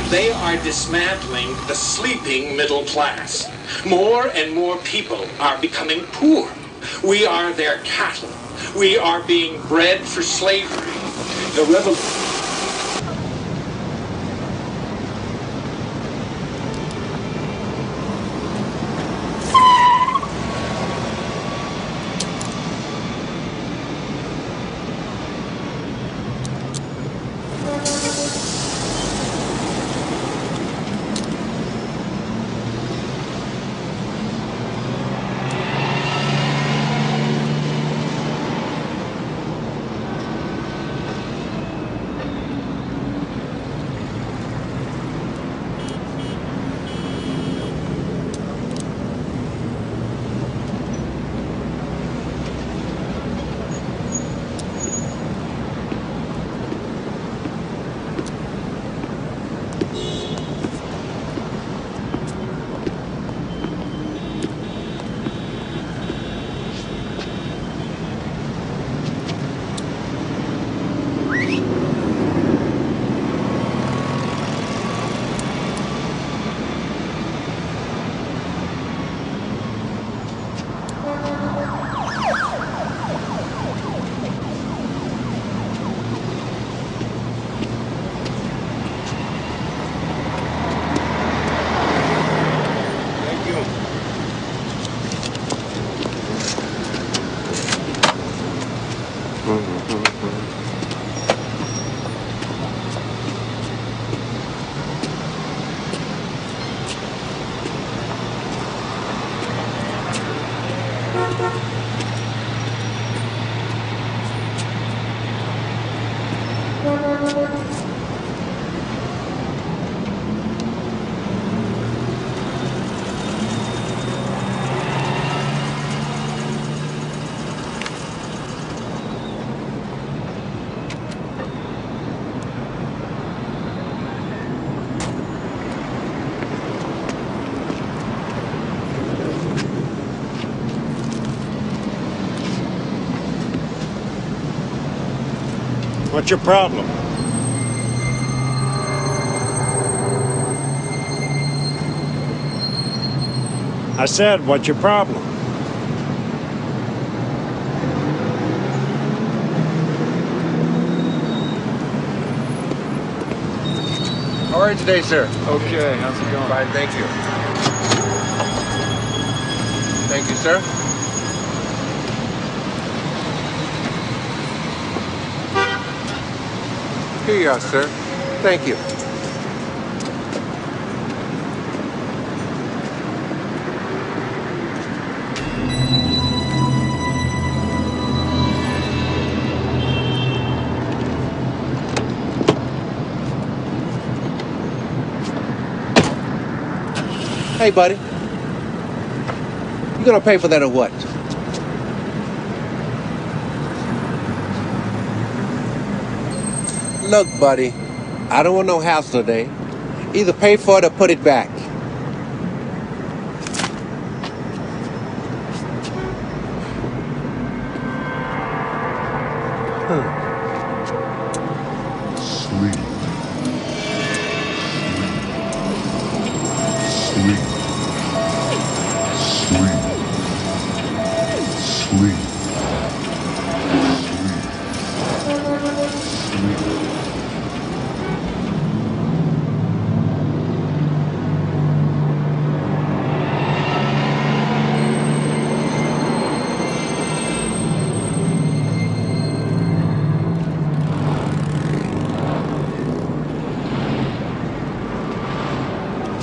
They are dismantling the sleeping middle class. More and more people are becoming poor. We are their cattle. We are being bred for slavery. The revolution. What's your problem? I said, what's your problem? How are you today, sir? Okay, how's it going? Fine, thank you. Thank you, sir. Here you are, sir. Thank you. Hey, buddy. You gonna pay for that or what? Look, buddy, I don't want no hassle today. Either pay for it or put it back. Sleep. Sleep. Sleep. Sleep.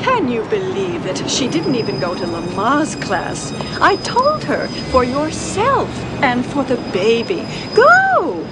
Can you believe it? She didn't even go to Lamar's class. I told her, for yourself and for the baby. Go!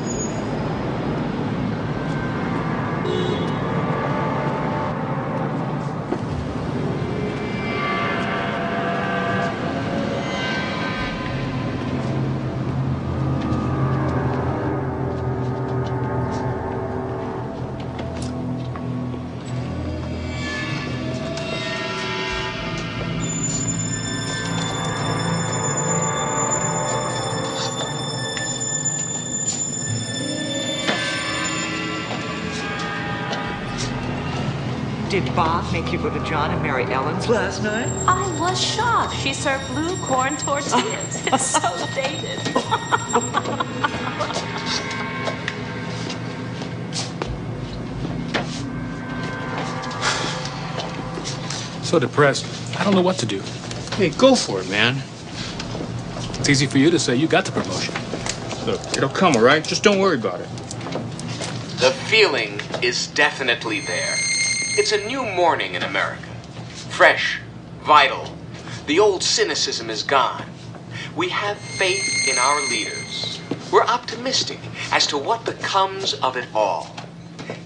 Did Bob make you go to John and Mary Ellen's last night? I was shocked. She served blue corn tortillas. It's so dated. So depressed. I don't know what to do. Hey, go for it, man. It's easy for you to say you got the promotion. Look, it'll come, all right? Just don't worry about it. The feeling is definitely there. It's a new morning in America. Fresh, vital. The old cynicism is gone. We have faith in our leaders. We're optimistic as to what becomes of it all.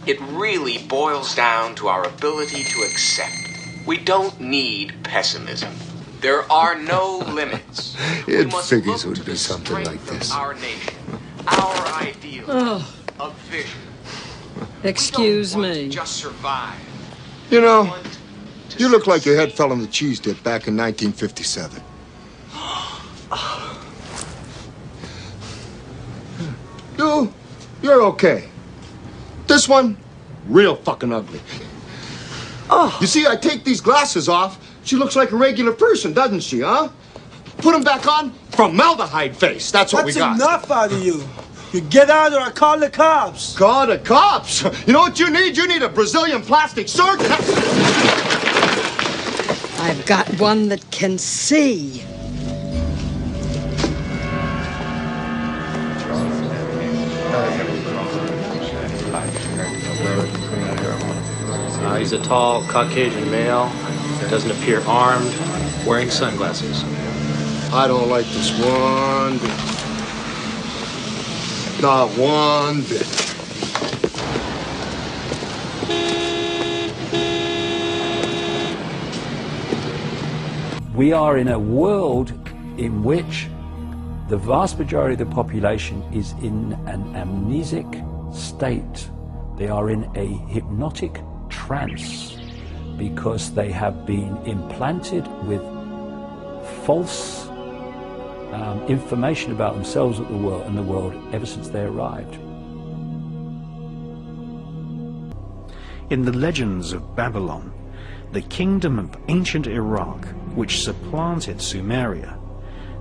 It really boils down to our ability to accept. We don't need pessimism. There are no limits. It figures it would be something like this. Our nation, our ideals, a vision. Excuse We don't want me. to just survive. You know, We want to you look like your head succeed. fell on the cheese dip back in 1957. You're okay. This one, real fucking ugly. You see, I take these glasses off, she looks like a regular person, doesn't she, huh? Put them back on, formaldehyde face. That's what we got. That's enough out of you. You get out or I call the cops. Call the cops? You know what you need? You need a Brazilian plastic surgeon. I've got one that can see. He's a tall Caucasian male, doesn't appear armed, wearing sunglasses. I don't like this one bit. Not one bit. We are in a world in which the vast majority of the population is in an amnesic state. They are in a hypnotic trance because they have been implanted with false information about themselves and the world ever since they arrived. In the legends of Babylon, the kingdom of ancient Iraq, which supplanted Sumeria,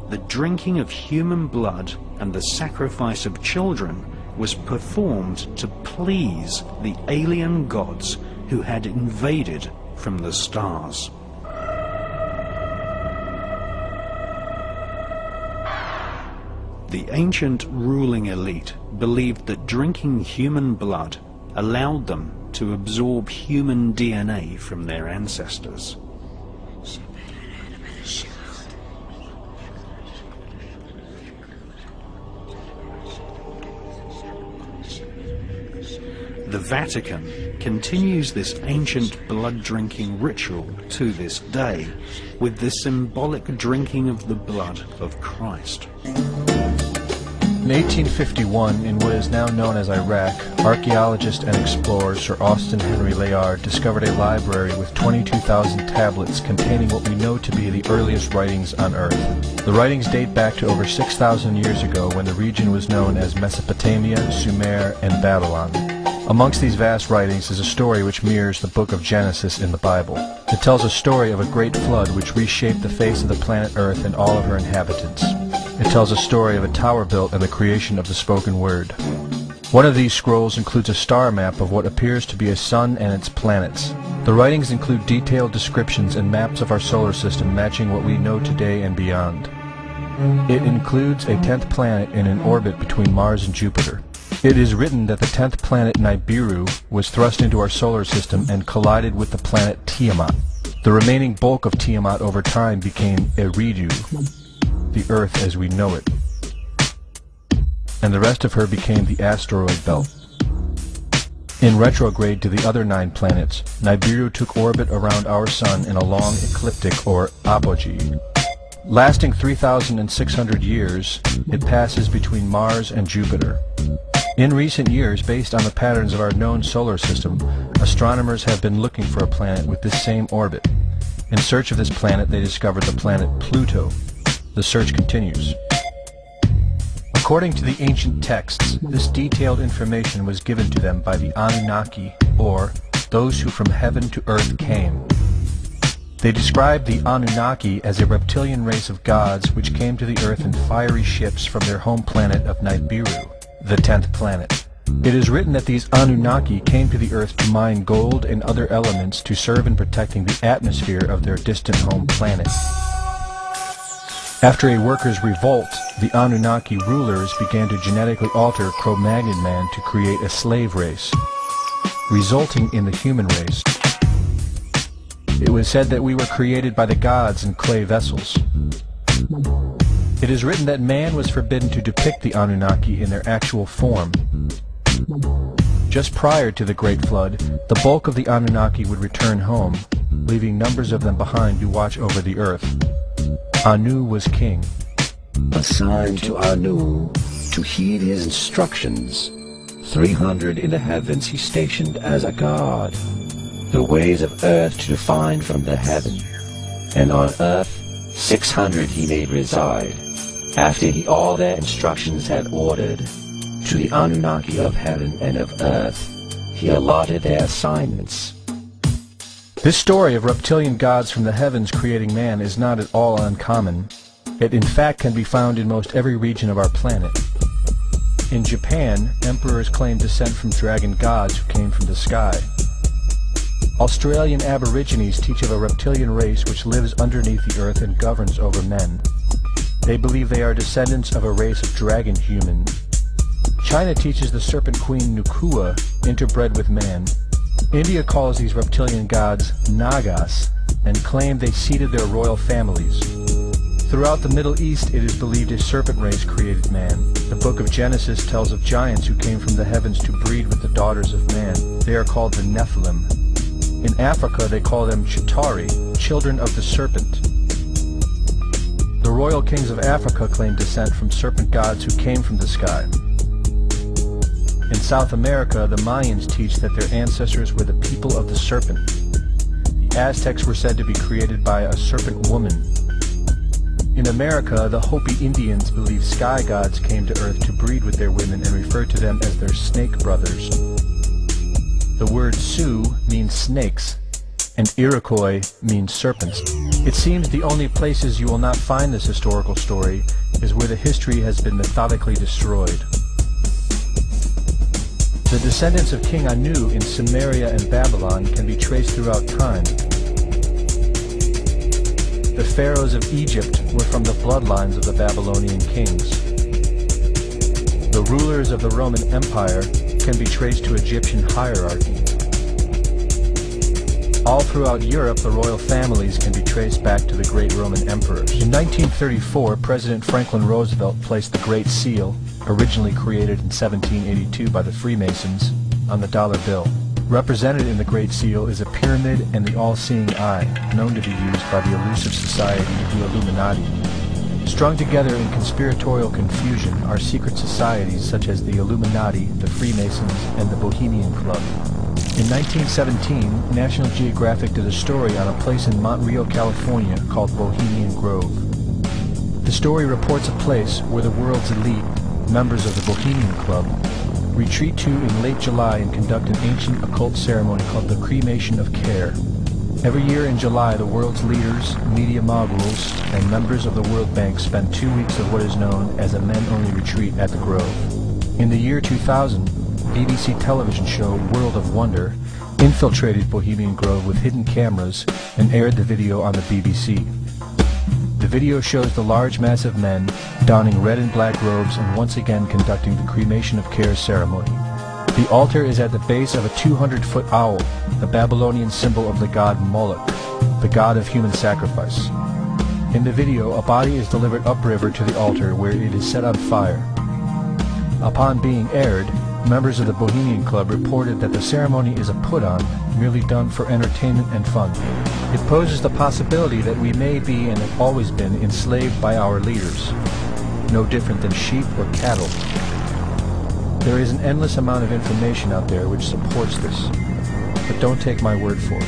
the drinking of human blood and the sacrifice of children was performed to please the alien gods who had invaded from the stars. The ancient ruling elite believed that drinking human blood allowed them to absorb human DNA from their ancestors. The Vatican continues this ancient blood-drinking ritual to this day with the symbolic drinking of the blood of Christ. In 1851, in what is now known as Iraq, archaeologist and explorer Sir Austin Henry Layard discovered a library with 22,000 tablets containing what we know to be the earliest writings on Earth. The writings date back to over 6,000 years ago when the region was known as Mesopotamia, Sumer, and Babylon. Amongst these vast writings is a story which mirrors the book of Genesis in the Bible. It tells a story of a great flood which reshaped the face of the planet Earth and all of her inhabitants. It tells a story of a tower built and the creation of the spoken word. One of these scrolls includes a star map of what appears to be a sun and its planets. The writings include detailed descriptions and maps of our solar system matching what we know today and beyond. It includes a 10th planet in an orbit between Mars and Jupiter. It is written that the 10th planet Nibiru was thrust into our solar system and collided with the planet Tiamat. The remaining bulk of Tiamat over time became Eridu, the Earth as we know it, and the rest of her became the asteroid belt. In retrograde to the other 9 planets, Nibiru took orbit around our Sun in a long ecliptic or apogee. Lasting 3,600 years, it passes between Mars and Jupiter. In recent years, based on the patterns of our known solar system, astronomers have been looking for a planet with this same orbit. In search of this planet, they discovered the planet Pluto. The search continues. According to the ancient texts, this detailed information was given to them by the Anunnaki, or those who from heaven to earth came. They described the Anunnaki as a reptilian race of gods which came to the earth in fiery ships from their home planet of Nibiru, the 10th planet. It is written that these Anunnaki came to the earth to mine gold and other elements to serve in protecting the atmosphere of their distant home planet. After a workers' revolt, the Anunnaki rulers began to genetically alter Cro-Magnon man to create a slave race, resulting in the human race. It was said that we were created by the gods in clay vessels. It is written that man was forbidden to depict the Anunnaki in their actual form. Just prior to the Great Flood, the bulk of the Anunnaki would return home, leaving numbers of them behind to watch over the earth. Anu was king. Assigned to Anu to heed his instructions. 300 in the heavens he stationed as a god, the ways of earth to define from the heaven. And on earth 600 he made reside, after he all their instructions had ordered. To the Anunnaki of heaven and of earth he allotted their assignments. This story of reptilian gods from the heavens creating man is not at all uncommon. It in fact can be found in most every region of our planet. In Japan, emperors claim descent from dragon gods who came from the sky. Australian Aborigines teach of a reptilian race which lives underneath the earth and governs over men. They believe they are descendants of a race of dragon human. China teaches the serpent queen Nukua interbred with man. India calls these reptilian gods Nagas and claim they seeded their royal families. Throughout the Middle East it is believed a serpent race created man. The book of Genesis tells of giants who came from the heavens to breed with the daughters of man. They are called the Nephilim. In Africa they call them Chitauri, children of the serpent. The royal kings of Africa claim descent from serpent gods who came from the sky. In South America, the Mayans teach that their ancestors were the people of the serpent. The Aztecs were said to be created by a serpent woman. In America, the Hopi Indians believe sky gods came to earth to breed with their women and refer to them as their snake brothers. The word Sioux means snakes, and Iroquois means serpents. It seems the only places you will not find this historical story is where the history has been methodically destroyed. The descendants of King Anu in Sumeria and Babylon can be traced throughout time. The pharaohs of Egypt were from the bloodlines of the Babylonian kings. The rulers of the Roman Empire can be traced to Egyptian hierarchy. All throughout Europe, the royal families can be traced back to the great Roman emperors. In 1934, President Franklin Roosevelt placed the Great Seal, originally created in 1782 by the Freemasons, on the dollar bill. Represented in the Great Seal is a pyramid and the all-seeing eye, known to be used by the elusive society, the Illuminati. Strung together in conspiratorial confusion are secret societies such as the Illuminati, the Freemasons, and the Bohemian Club. In 1917, National Geographic did a story on a place in Montreal, California called Bohemian Grove. The story reports a place where the world's elite, members of the Bohemian Club, retreat to in late July and conduct an ancient occult ceremony called the Cremation of Care. Every year in July, the world's leaders, media moguls, and members of the World Bank spend 2 weeks of what is known as a men-only retreat at the Grove. In the year 2000, BBC television show World of Wonder infiltrated Bohemian Grove with hidden cameras and aired the video on the BBC. The video shows the large mass of men donning red and black robes and once again conducting the Cremation of Care ceremony. The altar is at the base of a 200-foot owl, the Babylonian symbol of the god Moloch, the god of human sacrifice. In the video, a body is delivered upriver to the altar where it is set on fire. Upon being aired, members of the Bohemian Club reported that the ceremony is a put-on, merely done for entertainment and fun. It poses the possibility that we may be and have always been enslaved by our leaders, no different than sheep or cattle. There is an endless amount of information out there which supports this, but don't take my word for it.